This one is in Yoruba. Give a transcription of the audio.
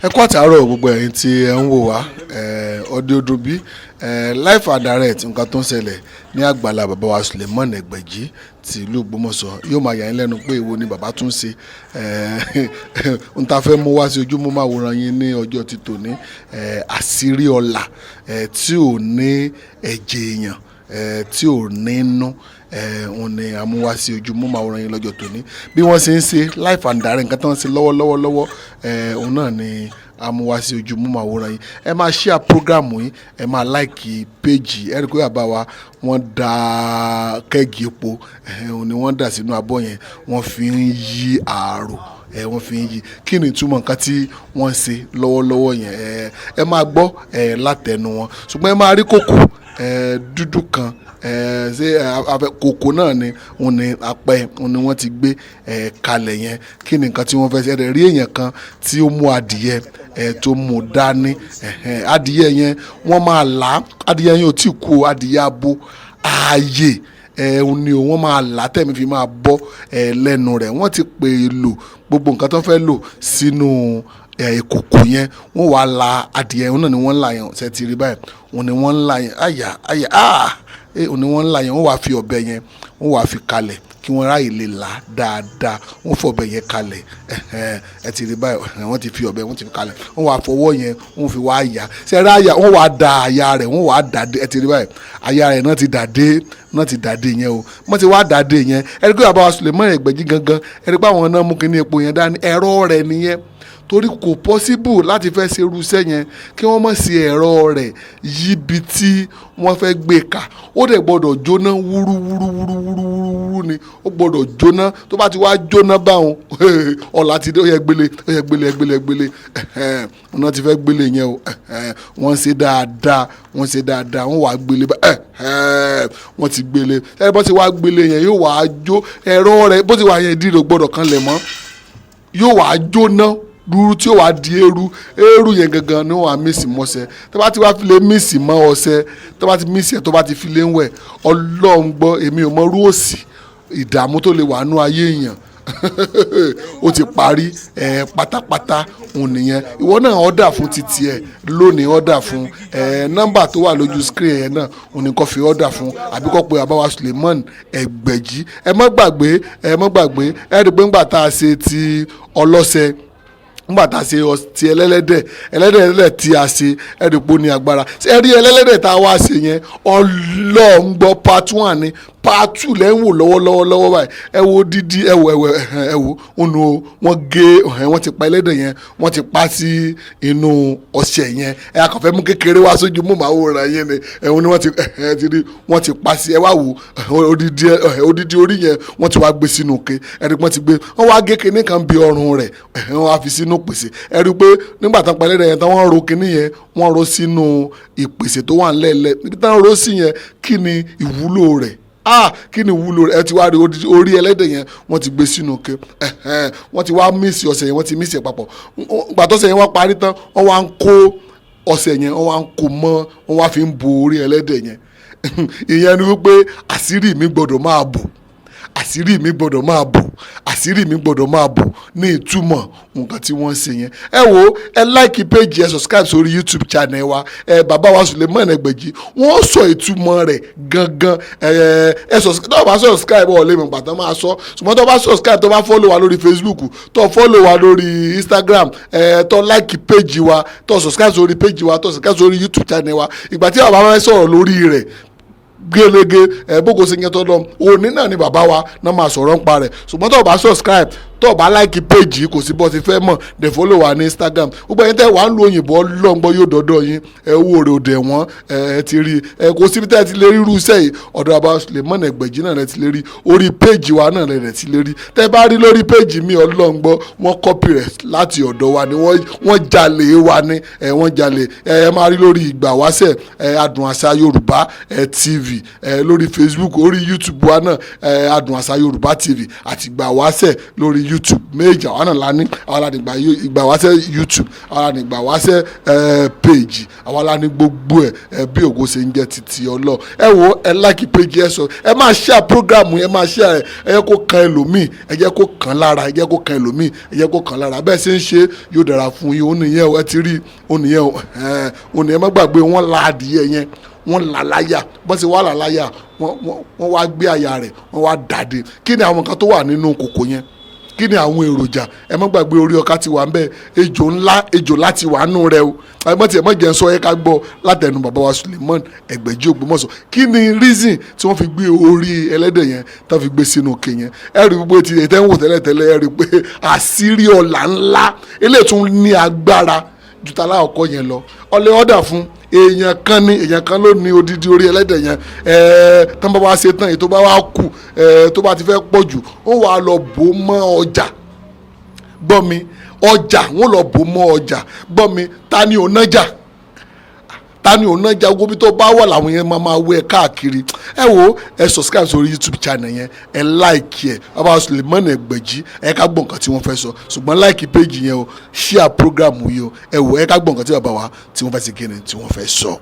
ẹ kú àtàárọ̀ gbogbo ẹ̀yin tí ẹ ń wò wá Ọdẹọdún live and direct nǹkan tó ń ṣẹlẹ̀ ní àgbàlá bàbá wa Suleiman Ẹgbẹ̀jí ti ìlú Ògbómọ̀ṣọ́ yóò máa yà yín lẹ́nu pé èwo ni bàbá tún ṣe n ta fẹ́ mú wá sí ojúmọ́ máa wòran yín ní ọjọ́ ti tòní àṣírí ọlà tí ò ní ẹ̀jẹ̀ èèyàn tí ò ní inú òun ni àmúwá sí ojúmọ́ máa wòran yín lọ́jọ́ tòní bí wọ́n ṣe ń ṣe live and direct nǹkan tó ń ṣe lọ́wọ́lọ́wọ́ òun náà ni àmúwá sí ojúmọ́ máa wòran yín ẹ máa share program yín ẹ máa like page ẹ rí i pé bàbá wa wọ́n da kẹ́ẹ̀gì epo òun ni wọ́n dà sínú abọ́ yẹn wọ́n fi ń yí ààrò wọ́n fi ń yí kí ni ìtumọ̀ nǹkan tí wọ́n ń ṣe lọ́wọ́lọ́wọ́ yẹn ẹ máa gbọ́ látẹnu wọn ṣùgbọ́n ẹ máa rí kòkò dúdú kan ṣé kòkò náà ni òun ni apẹ òun ni wọ́n ti gbé kalẹ̀ yẹn kí ni nǹkan tí wọ́n fẹ́ ṣe rí èèyàn kan tí ó mú adìyẹ tó mú dání adìyẹ yẹn wọ́n máa là adìyẹ yẹn ò tí kú adìyẹ abo ààyè òun ni wọ́n máa là tẹ̀mí fi máa bọ́ lẹ́nu rẹ̀ wọ́n ti pè é lò gbogbo nǹkan tó fẹ́ lò sínú ìkòkò yẹn wọ́n wàá la adìyẹ òun náà ni wọ́n ń la yẹn ṣe ti rí báyìí òun ni wọ́n ń la yẹn àyà òun ni wọ́n ń la yẹn wọ́n wàá fi ọ̀bẹ yẹn wọ́n wàá fi kalẹ̀ kí wọ́n ráyè lè là dáadáa wọ́n fọ ọ̀bẹ yẹn kalẹ̀ ẹ ti rí báyìí wọ́n ti fi ọ̀bẹ wọ́n ti fi kalẹ̀ wọ́n wàá fọwọ́ yẹn wọ́n fi wá yà ṣe ráyà wọ́n wàá da àyà rẹ̀ wọ́n wàá dàdé ẹ ti rí báyìí àyà rẹ̀ náà ti dàdé yẹn o wọ́n ti wá dàdé yẹn ẹ rí pé bàbá wa Suleiman Ẹgbẹ̀jí gangan ẹ rí pé àwọn náà mú kíní epo yẹn dání ẹ̀rọ rẹ̀ nìyẹn torí kò possible láti fẹ́ ṣe irúṣẹ́ yẹn kí wọ́n mọ̀ sí ẹ̀rọ rẹ̀ yíbi tí wọ́n fẹ́ gbé ka ó dẹ̀ gbọ́dọ̀ jóná wúrúwúrúwúrúwúrú ni ó gbọ́dọ̀ jóná tó bá ti wá jóná báwọn ọ̀la ti dé ó yẹ gbélé ọ̀nà ti fẹ́ gbélé yẹn o wọ́n ṣe dáadáa wọ́n wá gbélé wọ́n ti gbélé ẹ bó ti wá gbélé yẹn yóò wá jó ẹ̀rọ rẹ̀ bó ti wá yẹn dìrò gbọ́dọ̀ kan lẹ̀ mọ́ yóò wá jóná rúru tí ó wàá di eérú yẹn gangan ni wọ́n á mísì mọ́sẹ̀ tó bá ti wá fi lè mísì mọ́ ọṣẹ tó bá ti mísì ẹ̀ tó bá ti fi lè ń wẹ̀ Ọlọ́run gbọ́ èmi ò mọ rú òsì ìdààmú tó lè wà nú ayé èèyàn ó ti parí pátápátá òun nìyẹn ìwọ náà ọ̀dà fún títí ẹ lónìí ọ̀dà fún nọ́mbà tó wà lójú screen yẹn náà òun nìkan fi ọ̀dà fún àbíkọ́ pé bàbá wa Suleiman Ẹgbẹ̀jí ẹ má gbàgbé ẹ rí i pé ńgbà tá a ṣe ti ọlọ́sẹ̀ nígbà tá a ṣe ti ẹlẹ́dẹ̀ tí a ṣe ẹ̀rìpọ̀ ní agbára ẹ rí ẹlẹ́dẹ̀ tá a wá ṣe yẹn ọlọ́ngbọ́ part 1 ni part 2 lẹ́ ń wò lọ́wọ́lọ́wọ́ báyìí ẹ wo dídí ẹ wo ònà wọ́n gé wọ́n ti pa ẹlẹ́dẹ̀ yẹn wọ́n ti pa sí inú ọṣẹ yẹn ẹ akọ̀fẹ́ mú kékeré wá sójú mú màá wò ra yẹn ni ẹ̀wọ̀n ni wọ́n ti pa sí ẹ wá wò odidi orí yẹn wọ́n ti wá gbé sínú ke ẹ̀rí wọ́n ti gbé wọ́n wá gé kinní kan bí ọrùn rẹ̀ wọ́n wá fi sínú pèsè ẹ rí i pé nígbà tán pa ẹlẹ́dẹ̀ yẹn tán wọ́n ro kinní yẹn wọ́n ro sínú ìpèsè tó wà ńlẹ̀ẹ́lẹ̀ níbi tán ro sí yẹn kí ni ìwúlò rẹ̀ kí ni ìwúlò rẹ̀ ẹ ti wá rí orí ẹlẹ́dẹ̀ yẹn wọ́n ti gbé sínú ke wọ́n ti wá mísì ọṣẹ yẹn wọ́n ti mísì ẹ̀ papọ̀ gbàtọ́sẹ̀ yẹn wá parí tán wọ́n wá ń kó ọṣẹ yẹn wọ́n wá ń kó mọ́ wọ́n wá fi ń bo orí ẹlẹ́dẹ̀ yẹn ìyẹn ni wípé àṣírí mi gbọ́dọ̀ máa bò àṣírí mi gbọ́dọ̀ máa bò ní ìtumọ̀ nǹkan tí wọ́n ṣe yẹn ẹ wo ẹ like page ẹ subscribe sórí YouTube channel wa bàbá wa Suleiman Ẹgbẹ̀jí wọ́n sọ ìtumọ̀ rẹ̀ gangan tó bá subscribe ọ̀ lè mọ̀ pàtó máa sọ ṣùgbọ́n tó bá subscribe tó bá follow wa lórí Facebook tó follow wa lórí Instagram tó like page wa tó subscribe sórí page wa tó subscribe sórí YouTube channel wa ìgbà tí bàbá wa sọ̀rọ̀ lórí rẹ̀ gẹ́lẹ́gẹ́ bókò sí yẹn tó lọ òní náà ni bàbá wa náà máa sọ̀rọ̀ ń pa rẹ̀ ṣùgbọ́n tó bá subscribe tó bá like page kò sí bọ́ ti fẹ́ mọ̀ dẹ̀ follow wa ní Instagram gbogbo ẹ̀yin tẹ́ wàá ń lo òyìnbó lọ́ngbọ́ yóò dọ́dọ̀ yín owó rẹ̀ ò dẹ̀ wọ́n ti rí kò síbi tẹ́ ẹ ti lè rí irú iṣẹ́ yìí ọ̀dọ̀ bàbá Suleiman Ẹgbẹ̀jí náà rẹ̀ ti lè rí orí page wa náà rẹ̀ ti lè rí tẹ́ bá rí lórí page mi ọlọ́ngbọ́ wọ́n copy rẹ̀ láti ọ̀dọ̀ wa ni wọ́n jalè wa ni wọ́n jalè ẹ máa rí lórí Ìgbàwáṣẹ̀ Adùn Àṣà Yorùbá TV lórí Facebook orí YouTube wa náà Adùn Àṣà Yorùbá TV àti Ìgbàwáṣẹ̀ lórí YouTube méjì àwọn náà la ní àwọn la ní ìgbà wáṣẹ́ YouTube àwọn la ní ìgbà wáṣẹ́ page àwọn la ní gbogbo ẹ̀ bí ògo ṣe ń jẹ́ títí ọlọ́ ẹ wo ẹ like page ẹ sọ ẹ máa share program ẹ máa share ẹ jẹ́ kó kan ẹlòmíì ẹ jẹ́ kó kan lára ẹ jẹ́ kó kan ẹlòmíì ẹ jẹ́ kó kan lára bẹ́ẹ̀ ṣe ń ṣe yóò dára fún yín òun nìyẹn ẹ ti rí òun nìyẹn má gbàgbé wọn la adìyẹ yẹn wọ́n là láyà bọ́n ti wá là láyà wọ́n wá gbé àyà rẹ̀ wọ́n wá dàdé kí ni àwọn kan tó wà nínú kòkò yẹn kí ni àwọn èròjà ẹ má gbàgbé orí ọkà ti wà ń bẹ ejò láti wà nù rẹ o ẹ mọ̀ tí ẹ mọ̀ jẹ́ ń sọ ẹ ká gbọ́ látẹnu bàbá wa Suleiman Ẹgbẹ̀jí Ògbómọ̀ṣọ́ kí ni reason tí wọ́n fi gbé orí ẹlẹ́dẹ̀ yẹn tó fi gbé sínú òkè yẹn ẹ rí pé ti ètò ẹ̀wọ̀n tẹ́lẹ̀tẹ́lẹ̀ ẹ rí pé àṣírí ọ̀la ńlá eléyìí tún ní agbára ju ta láàkọ́ yẹn lọ ọlẹ́ ọ̀dà fún èèyàn kan ló ní odidi orí ẹlẹ́dẹ̀ yẹn tán bá wá ṣe tán èyí tó bá wá kù tó bá ti fẹ́ pọ̀ jù ó wàá lọ bò mọ́ ọjà gbọ́ mi ọjà wọ́n lọ bò mọ́ ọjà gbọ́ mi ta ni ònájà gbóbi tó bá wà làwọn yẹn máa wẹ káàkiri ẹ wo ẹ subscribe sórí YouTube channel yẹn ẹ like ẹ bàbá Suleiman Ẹgbẹ̀jí ẹ ká gbọ́ nǹkan tí wọ́n fẹ́ sọ ṣùgbọ́n like page yẹn o share program yìí o ẹ wo ẹ ká gbọ́ nǹkan tí bàbá wa tí wọ́n fẹ́ ṣe kíni tí wọ́n fẹ́ sọ.